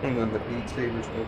And then the Beat Sabers go.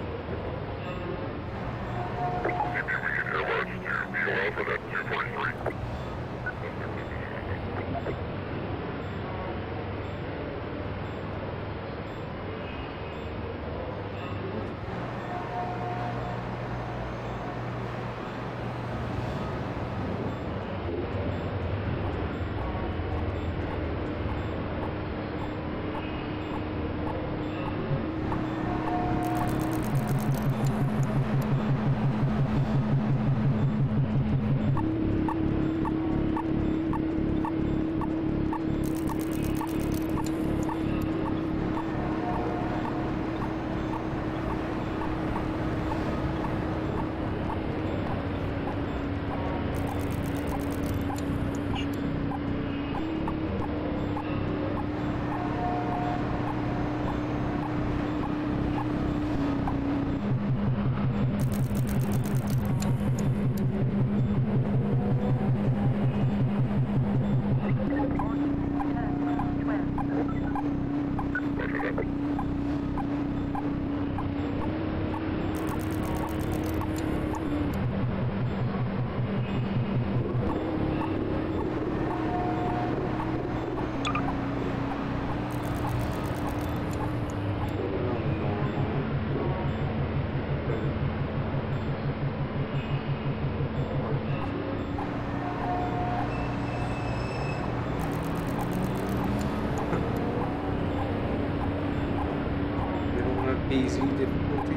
Easy difficulty.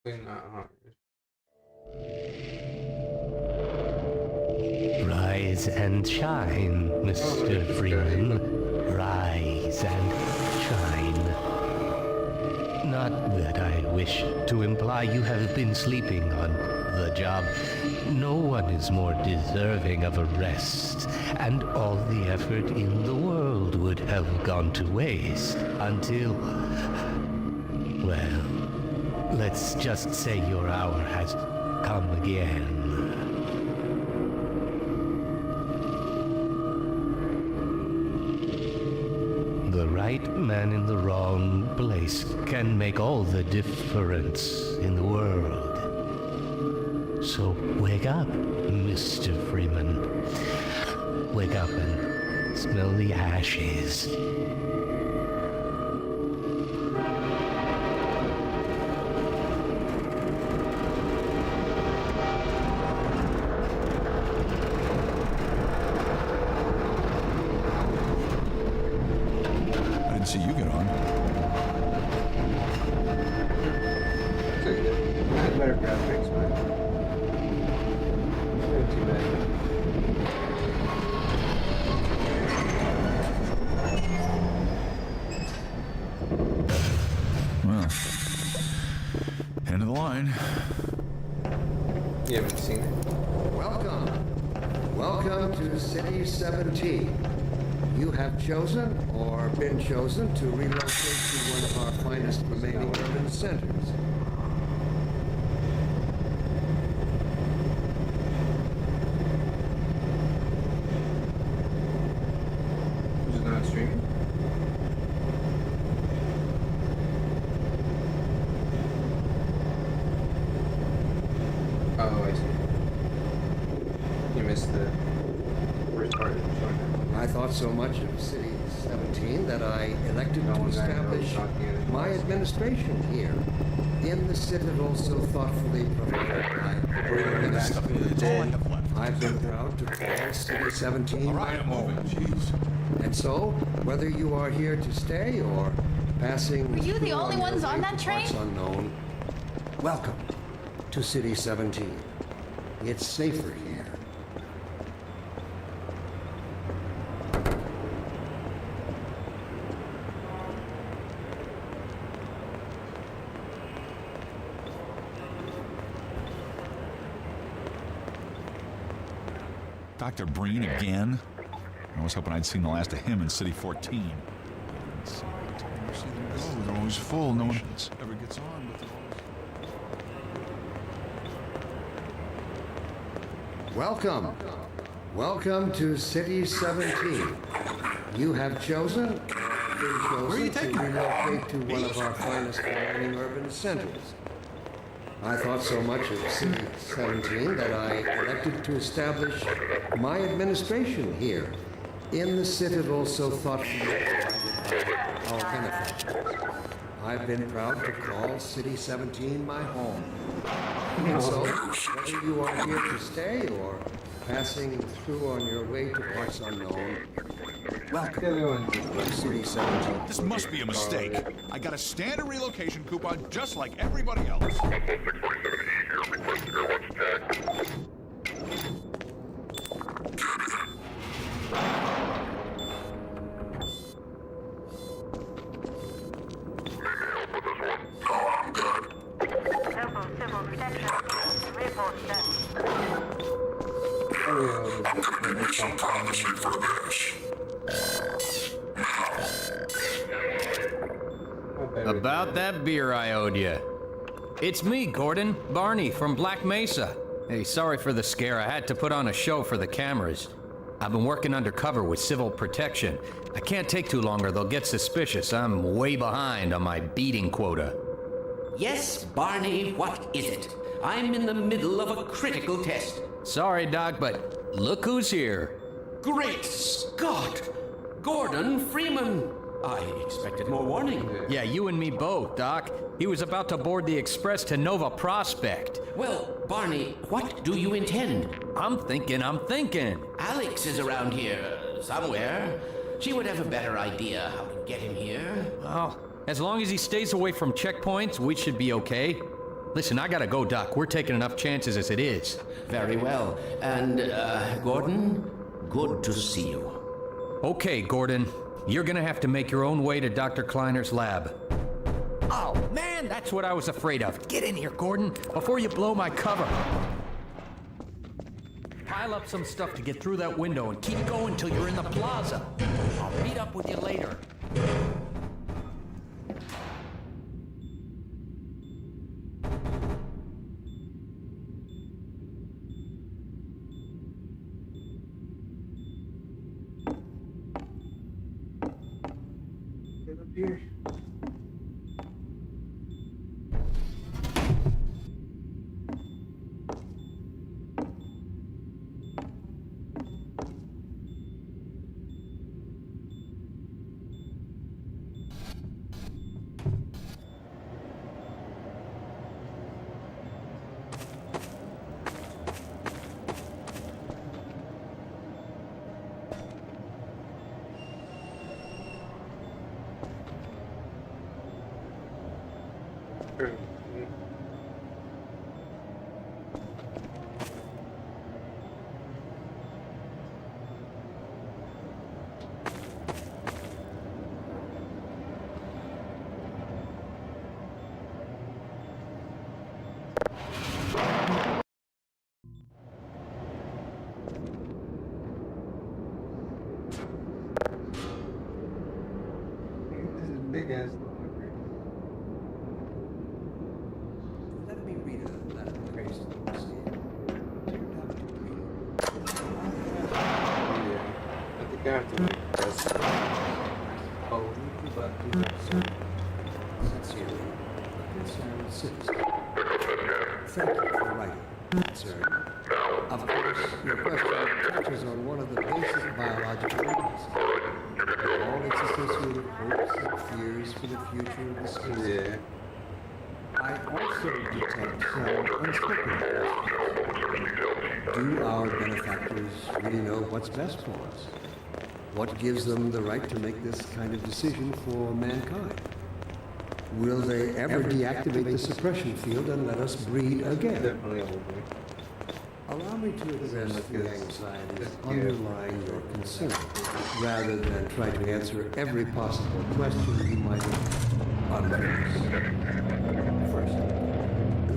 Not hard. Rise and shine, Mr. Freeman. Rise and shine. Not that I wish to imply you have been sleeping on the job. No one is more deserving of a rest, and all the effort in the world would have gone to waste until... well, let's just say your hour has come again. The right man in the wrong place can make all the difference in the world. So wake up, Mr. Freeman. Wake up and smell the ashes. See you get on. Better graphics, but not too bad. Well, end of the line. You haven't seen it. Welcome. Welcome to City 17. You have chosen or been chosen to relocate to one of our finest remaining urban centers. Is it not streaming? Oh, I see. You missed the first part of the show. I thought so much of City 17 that I elected to establish my administration here in the citadel so thoughtfully provided by the Prime Minister. I've been proud to call City 17 my home. And so, whether you are here to stay or passing Were you the through only on your ones way on to that train? parts unknown, welcome to City 17. It's safer here. Dr. Breen again? I was hoping I'd seen the last of him in City 14. Let's see them go. They're always full. No one ever gets on, but they're always... Welcome. Welcome to City 17. You have chosen, to relocate to one of our finest remaining urban centers. I thought so much of City 17 that I elected to establish my administration here, in the citadel so thoughtfully provided by our benefactors. I've been proud to call City 17 my home. And so, whether you are here to stay or passing through on your way to parts unknown, welcome to City 17. This must be a mistake. I got a standard relocation coupon just like everybody else. Civil protection. Report done. About that beer I owed you. It's me, Gordon, Barney from Black Mesa. Hey, sorry for the scare. I had to put on a show for the cameras. I've been working undercover with civil protection. I can't take too long or they'll get suspicious. I'm way behind on my beating quota. Yes, Barney, what is it? I'm in the middle of a critical test. Sorry, Doc, but look who's here. Great Scott! Gordon Freeman! I expected more warning. Yeah, you and me both, Doc. He was about to board the express to Nova Prospect. Well, Barney, what do you intend? I'm thinking. Alex is around here somewhere. She would have a better idea how to get him here. Oh, as long as he stays away from checkpoints, we should be okay. Listen, I gotta go, Doc. We're taking enough chances as it is. Very well. And, Gordon, good to see you. Okay, Gordon. You're gonna have to make your own way to Dr. Kleiner's lab. Oh, man, that's what I was afraid of. Get in here, Gordon, before you blow my cover. Pile up some stuff to get through that window and keep going till you're in the plaza. I'll meet up with you later. Here. Big ass library. Let me read a letter traced to the scene. Dear Dr. Green, Yeah. I think I have to make this. Oh, but sincerely, a concerned citizen. Thank you for writing, sir. Of course, your question touches on one of the basic biological laws. All its associated hopes and fears for the future of the species. yeah. I also detect some unspoken questions. Do our benefactors really know what's best for us? What gives them the right to make this kind of decision for mankind? Will they ever deactivate the suppression field and let us breed again? Definitely a movie. Allow me to address the anxieties underlying your concern, rather than try to answer every possible question you might have unearthed. First,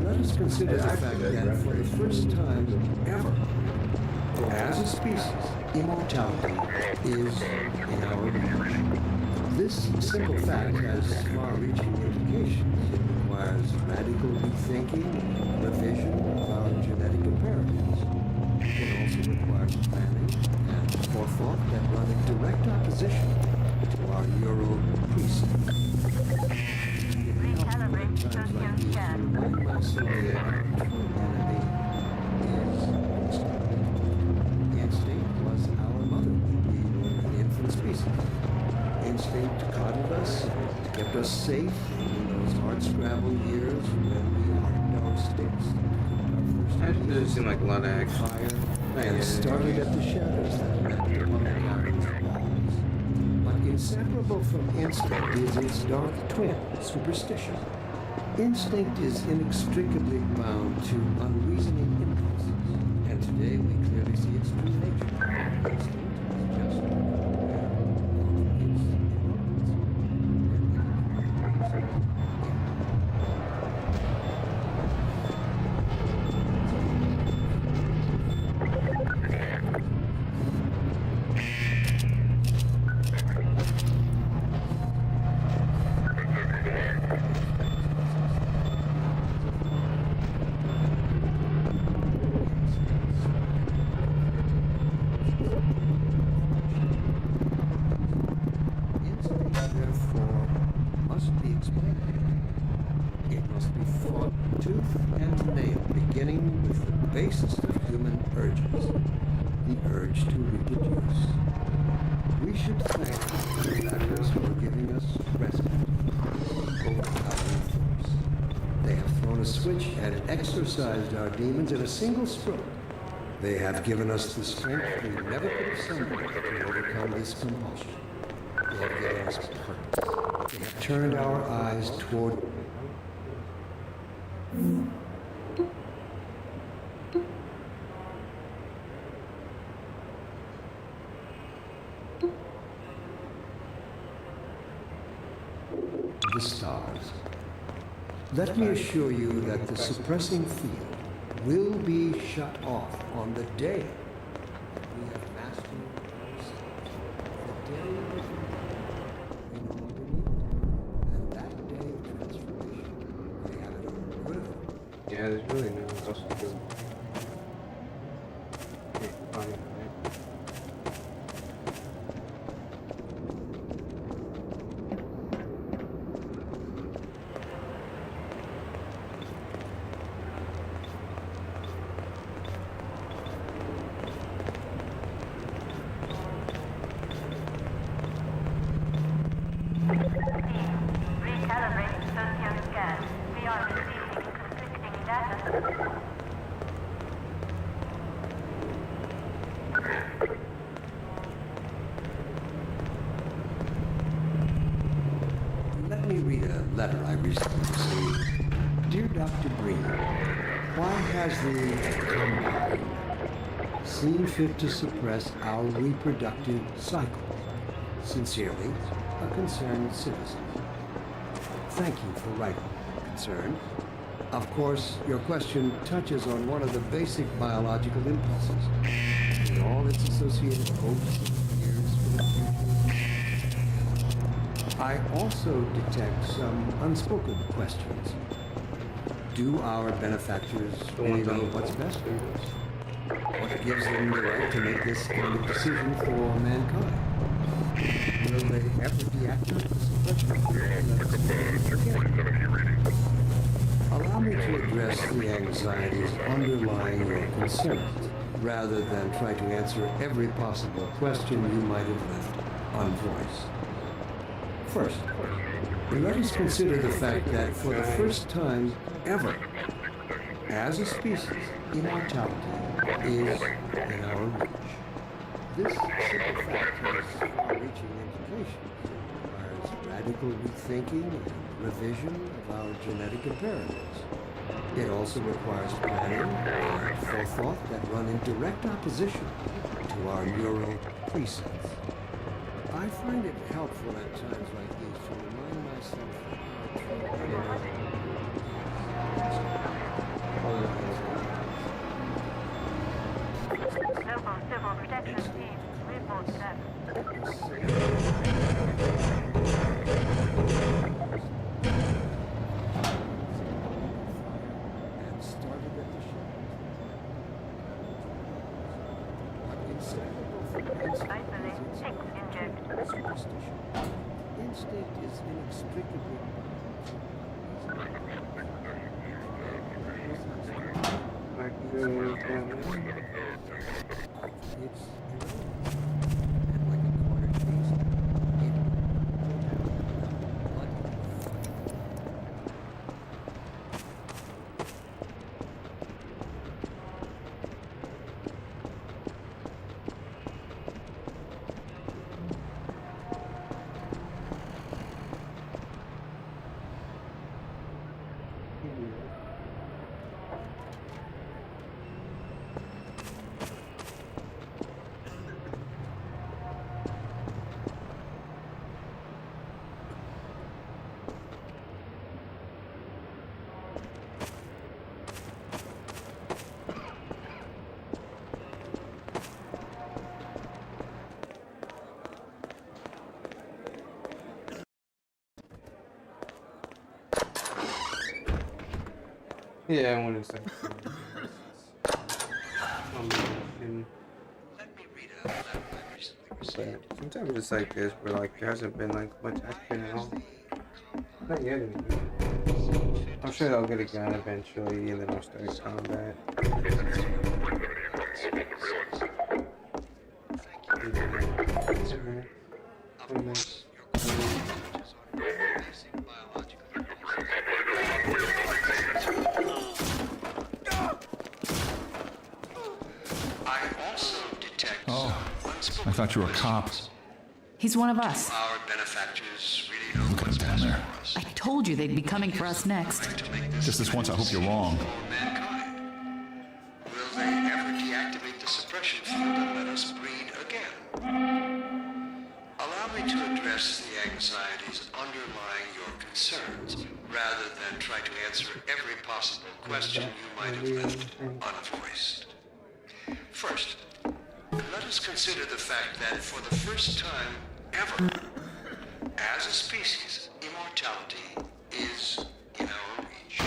let us consider the fact that for the first time ever, As a species, immortality is in our reach. This simple fact has far-reaching implications. It requires radical rethinking and revision of our genetic imperatives. It also requires planning and forethought that run in direct opposition to our neural precepts. Recalibrate Times like sodium these, to scan. remind myself that our true enemy is instinct. Instinct was our mother when we were an infant species. Instinct coddled us, kept us safe in those hard-scrambled years when we hardened our sticks. It doesn't seem like a lot of action. Fire and started at the shadows that leapt upon the cavern's walls. But inseparable from instinct is its dark twin, superstition. Instinct is inextricably bound to unreasoning impulses, and today we clearly see its true nature. Instinct is just aware of its irrelevance. Instinct, therefore, must be explained. It must be fought tooth and nail, beginning with the basest of human urges, the urge to reproduce. We should thank the factors for giving us respite, overpowering force. They have thrown a switch and exorcised our demons in a single stroke. They have given us the strength we never could have summoned to overcome this compulsion. They have given us purpose. They have turned our eyes toward the stars. Let me assure you that the suppressing field will be shut off on the day that we have mastered ourselves. The day we no longer need it. And that day of transformation, we have it on good. Yeah, there's really no else to do. Okay, fine, right? Recalibrate sodium scan. We are receiving conflicting data. Let me read a letter I recently received. Dear Dr. Green, why has the Combine seen fit to suppress our reproductive cycle? Sincerely, a concerned citizen. Thank you for writing, concerned. Of course, your question touches on one of the basic biological impulses, and all its associated hopes and fears for the future. I also detect some unspoken questions. Do our benefactors really know what's best for us? What gives them the right to make this kind of decision for mankind? Will they ever deactivate the suppression? Allow me to address the anxieties underlying your concerns, rather than try to answer every possible question you might have left unvoiced. First, let us consider the fact that for the first time ever, as a species, immortality is in our reach. This simple fact has far-reaching implications. It requires radical rethinking and revision of our genetic imperatives. It also requires planning and forethought that run in direct opposition to our neural precepts. I find it helpful at times like these to remind myself that our true All that is- Local Protection team, report status. And started at the ship. Inseparable from Isolate 6 inject. superstition. Instinct is inextricably bound. Like doing anything. It's and like a cornered beast. Yeah, I want to say. But sometimes it's like this, where like there hasn't been like much action at all. Not yet. Anyway. I'm sure I'll get a gun eventually, and then I'll start combat. I thought you were a cop. He's one of us. Our benefactors really know Look at him down there. I told you they'd be coming for us next. Just this once, I hope you're wrong. mankind. Will they ever deactivate the suppression field and let us breed again? Allow me to address the anxieties underlying your concerns, rather than try to answer every possible question you might have left unvoiced. First, let us consider the fact that for the first time ever, as a species, immortality is in our reach.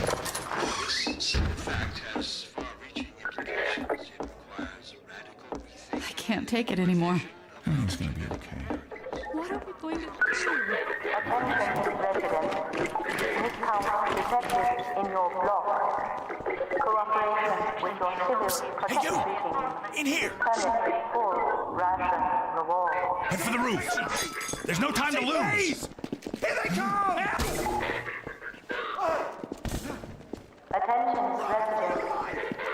This simple fact has far-reaching implications. It requires radical rethinking. I can't take it anymore. Everything's gonna be okay. What are we going to do? Attention residents. Miscounts detected in your block. Cooperation with your civil protection team. In here! Furnish full ration reward. Head for the roof! There's no time to lose! Here they come! Attention residents.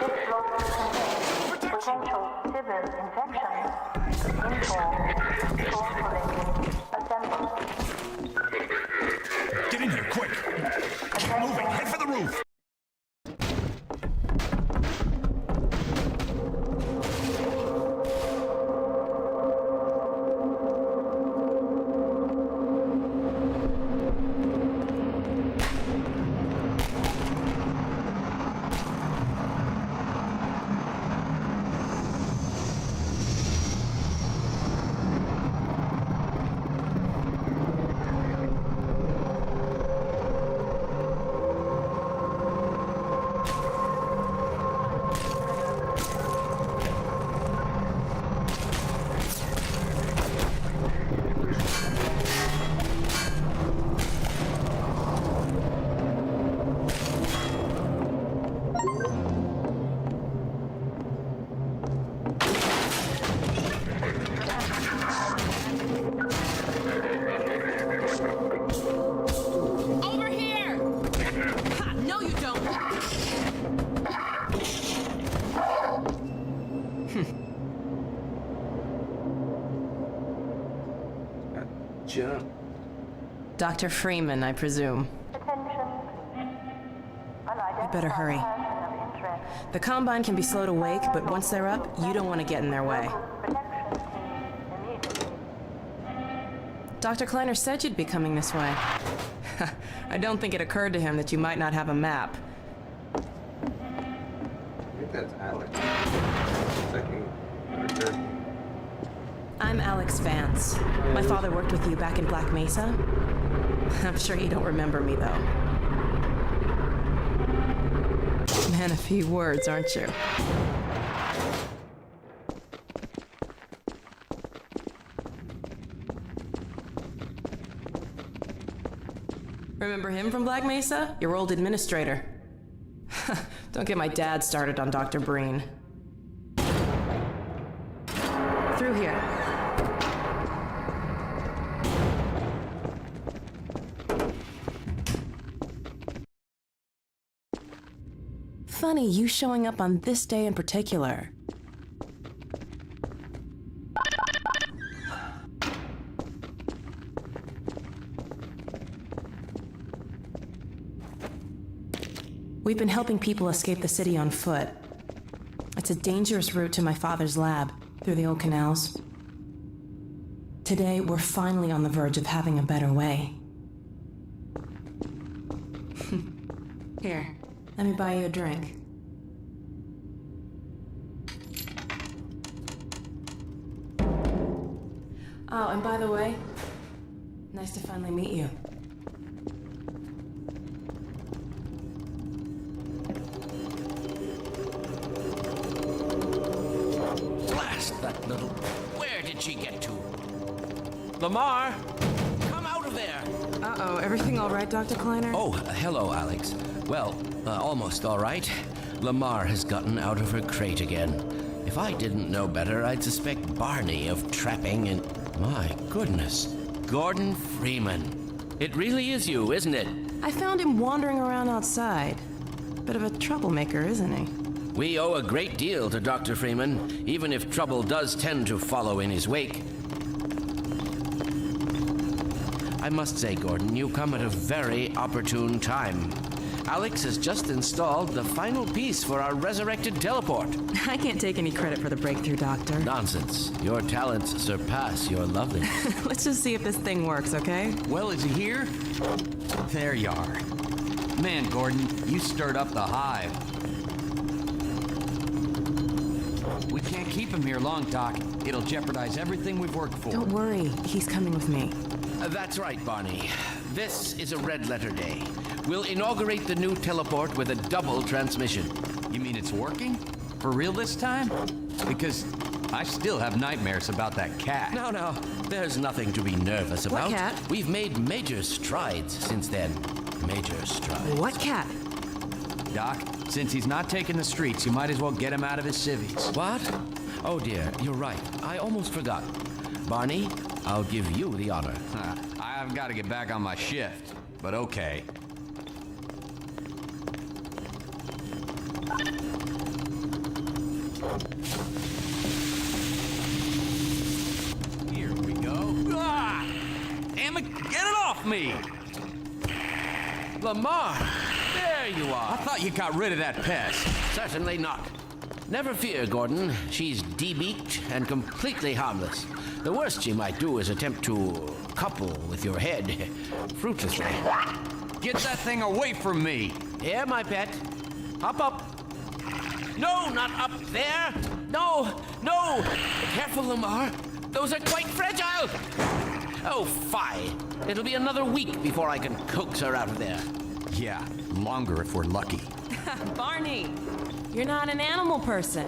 This block contains potential civil infections. Inform. Thoughtfully. Assemble. Get in here, quick! Keep moving! Head for the roof! Over here! Ha, no, you don't! Jump. Dr. Freeman, I presume. Attention. You better hurry. Person of interest. The Combine can be slow to wake, but once they're up, you don't want to get in their way. Protection team immediately. Dr. Kleiner said you'd be coming this way. I don't think it occurred to him that you might not have a map. I think that's Alex. Second or third. I'm Alex Vance. My father worked with you back in Black Mesa. I'm sure you don't remember me, though. Man, a few words, aren't you? Remember him from Black Mesa? Your old administrator. Don't get my dad started on Dr. Breen. Through here. Funny, you showing up on this day in particular. We've been helping people escape the city on foot. It's a dangerous route to my father's lab, through the old canals. Today, we're finally on the verge of having a better way. Here, let me buy you a drink. Oh, and by the way, nice to finally meet you. Blast that little... Where did she get to? Lamar! Come out of there! Uh-oh, everything all right, Dr. Kleiner? Oh, hello, Alex. Well, almost all right. Lamar has gotten out of her crate again. If I didn't know better, I'd suspect Barney of trapping and... My goodness. Gordon Freeman. It really is you, isn't it? I found him wandering around outside. Bit of a troublemaker, isn't he? We owe a great deal to Dr. Freeman, even if trouble does tend to follow in his wake. I must say, Gordon, you come at a very opportune time. Alex has just installed the final piece for our resurrected teleport. I can't take any credit for the breakthrough, Doctor. Nonsense. Your talents surpass your loveliness. Let's just see if this thing works, okay? Well, is he here? There you are. Man, Gordon, you stirred up the hive. We can't keep him here long, Doc. It'll jeopardize everything we've worked for. Don't worry, he's coming with me. That's right, Barney. This is a red letter day. We'll inaugurate the new teleport with a double transmission. You mean it's working? For real this time? Because I still have nightmares about that cat. No, there's nothing to be nervous about. What cat? We've made major strides since then. Major strides. What cat? Doc, since he's not taking the streets, you might as well get him out of his civvies. What? Oh dear, you're right. I almost forgot. Barney, I'll give you the honor. I've got to get back on my shift, but okay. Here we go. Ah! Damn it, get it off me! Lamar, there you are. I thought you got rid of that pest. Certainly not. Never fear, Gordon. She's debeaked and completely harmless. The worst she might do is attempt to couple with your head, fruitlessly. Get that thing away from me! Here, my pet. Hop up. No, not up there. No. Careful, Lamar. Those are quite fragile. Oh, fie. It'll be another week before I can coax her out of there. Yeah, longer if we're lucky. Barney, you're not an animal person.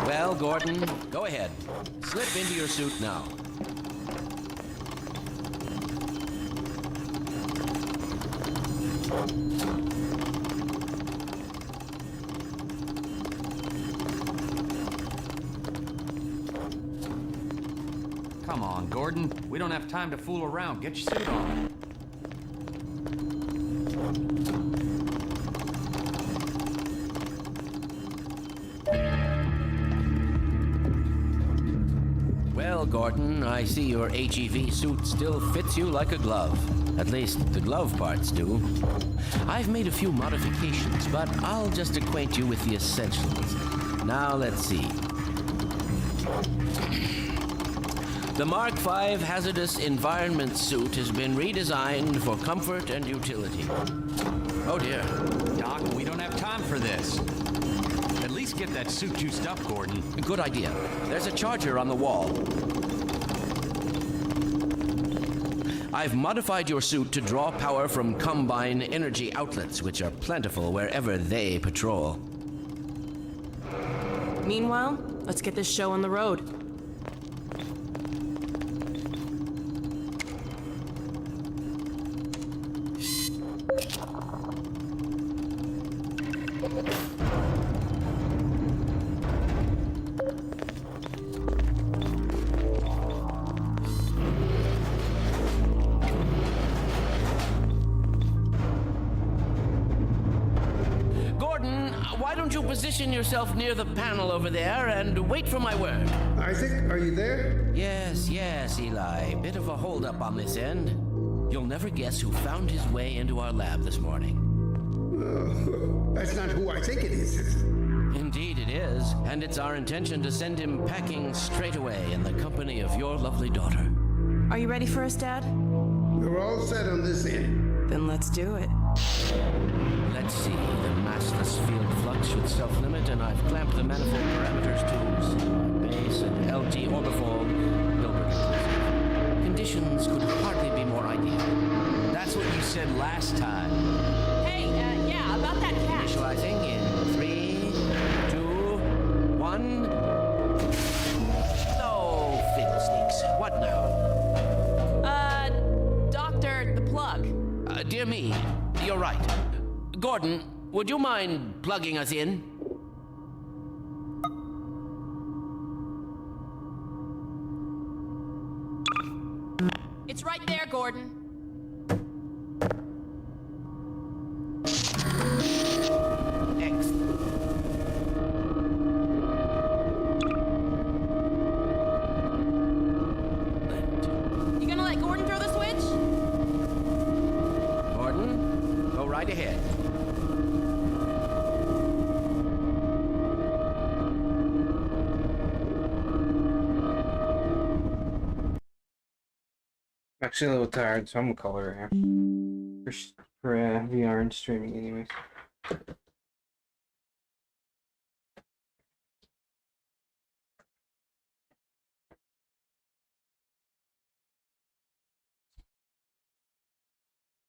Well, Gordon, go ahead. Slip into your suit now. Come on, Gordon. We don't have time to fool around. Get your suit on. Well, Gordon, I see your HEV suit still fits you like a glove. At least the glove parts do. I've made a few modifications, but I'll just acquaint you with the essentials. Now, let's see. The Mark V hazardous environment suit has been redesigned for comfort and utility. Oh dear. Doc, we don't have time for this. At least get that suit juiced up, Gordon. Good idea. There's a charger on the wall. I've modified your suit to draw power from Combine energy outlets, which are plentiful wherever they patrol. Meanwhile, let's get this show on the road. Gordon, why don't you position yourself near the panel over there and wait for my word? Isaac, are you there? Yes, Eli. Bit of a holdup on this end. You'll never guess who found his way into our lab this morning. That's not who I think it is. Indeed it is, and it's our intention to send him packing straight away in the company of your lovely daughter. Are you ready for us, Dad? We're all set on this end. Then let's do it. Let's see, the massless field flux should self-limit, and I've clamped the manifold parameters to base and LT orbifold, Hilbert inclusive. Conditions could hardly be more ideal. That's what you said last time. Hey, yeah, about that cat. Initializing in 3, 2, 1. Oh, fiddlesticks. What now? Doctor, the plug. Dear me, you're right. Gordon, would you mind plugging us in? It's right there, Gordon. Excellent. You gonna let Gordon throw the switch? Gordon, go right ahead. Actually a little tired, so I'm gonna call her here. For VR and streaming anyways.